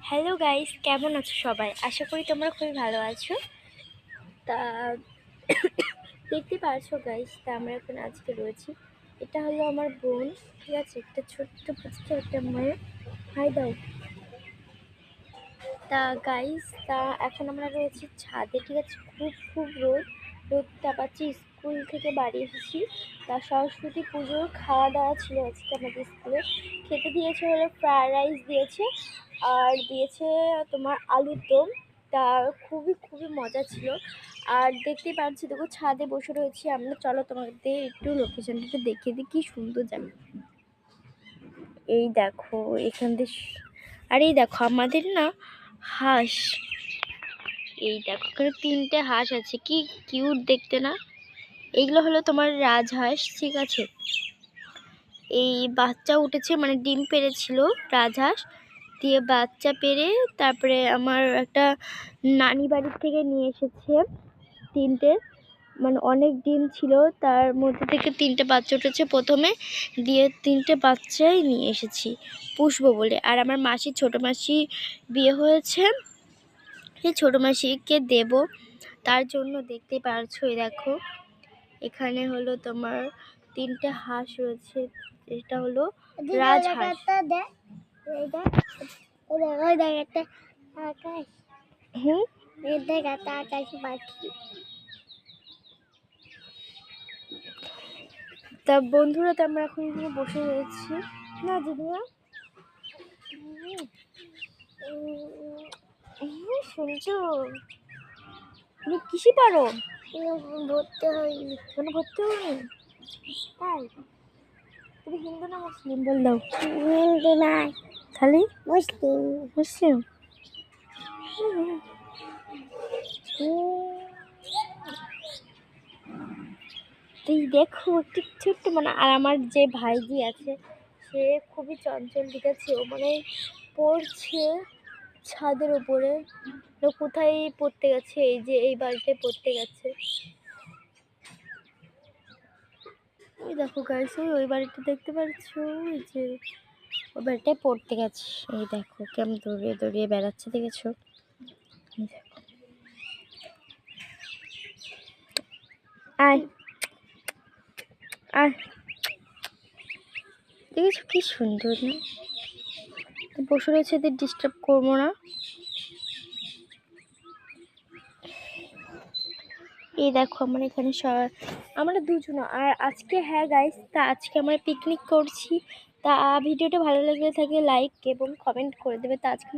Hello guys, কেমন আছো সবাই? আশা করি তোমরা খুবই ভালো আছো। তা দেখতে পারছো গাইস, তা আমরা এখন আজকে রয়েছি। এটা হলো আমার বোন, ঠিক আছে? একটা ছোট্ট পুচকে একটা মেয়ে। হাই দাও। তা গাইস, তা এখন আমরা রয়েছি ছাদে, ঠিক আছে? খুব খুব রোদটা পাচ্ছি। স্কুল থেকে বাড়ি এসেছি। তা সরস্বতী পুজোর খাওয়া দাওয়া ছিল আজকে আমাদের স্কুলে। খেতে দিয়েছে হলো ফ্রায়েড রাইস দিয়েছে, আর দিয়েছে তোমার আলুর দম। তা খুবই খুবই মজা ছিল। আর দেখতেই পাচ্ছি, দেখো ছাদে বসে রয়েছি আমরা। চলো তোমাদের একটু লোকেশনটা দেখিয়ে দিই, কি সুন্দর জায়গা। এই দেখো এখান থেকে, আর এই দেখো আমাদের না হাঁস। এই দেখো এখানে 3টে হাঁস আছে, কি কিউট দেখতে না? এইগুলো হলো তোমার রাজহাঁস, ঠিক আছে? এই বাচ্চা উঠেছে, মানে ডিম পেড়েছিল রাজহাঁস, দিয়ে বাচ্চা পেড়ে তারপরে আমার একটা নানি বাড়ির থেকে নিয়ে এসেছে 3টে। মানে অনেক ডিম ছিল, তার মধ্যে থেকে 3টে বাচ্চা উঠেছে প্রথমে, দিয়ে 3টে বাচ্চাই নিয়ে এসেছি পুষবো বলে। আর আমার মাসি, ছোটো মাসি বিয়ে হয়েছে, সেই ছোটো মাসিকে দেব, তার জন্য দেখতে পারছো। এই দেখো এখানে হলো তোমার 3টে হাঁস রয়েছে। এটা হলো রাজহাঁস। তা বন্ধুরা, তো আমরা এখন এখানে বসে রয়েছি না দিদিয়া? শুনছো? তুমি কিসে পারো? ভর্তি হয়নি। মানে ভর্তি হয়নি? তাই? তুমি হিন্দু না মুসলিম বল দাও। হিন্দু না, খালি মুসলিম। মুসলিম। তুই দেখো একটু ছোট্ট, মানে আর আমার যে ভাইজি আছে সে খুবই চঞ্চল, ঠিক আছে? ও মানে পড়ছে ছাদের উপরে, তো কোথায় পড়তে গেছে, এই যে এই বাড়িটায় পড়তে গেছে। এই দেখো গাইস, ওই বাড়িটা দেখতে পাচ্ছ, এই যে ওই বাড়িটায় পড়তে গেছে। এই দেখো কেমন দৌড়িয়ে দৌড়িয়ে বেড়াচ্ছে, দেখেছো? এই দেখো, আয় আয়, দেখেছো কি সুন্দর না? বসে রয়েছে, এদের ডিস্টার্ব করবো না। এই দেখো আমরা এখানে আমরা দুজন। আর আজকে, হ্যাঁ গাইস, তা আজকে আমরা পিকনিক করছি। তা ভিডিওটা ভালো লাগলে থাকে লাইক এবং কমেন্ট করে দেবে। তা আজকে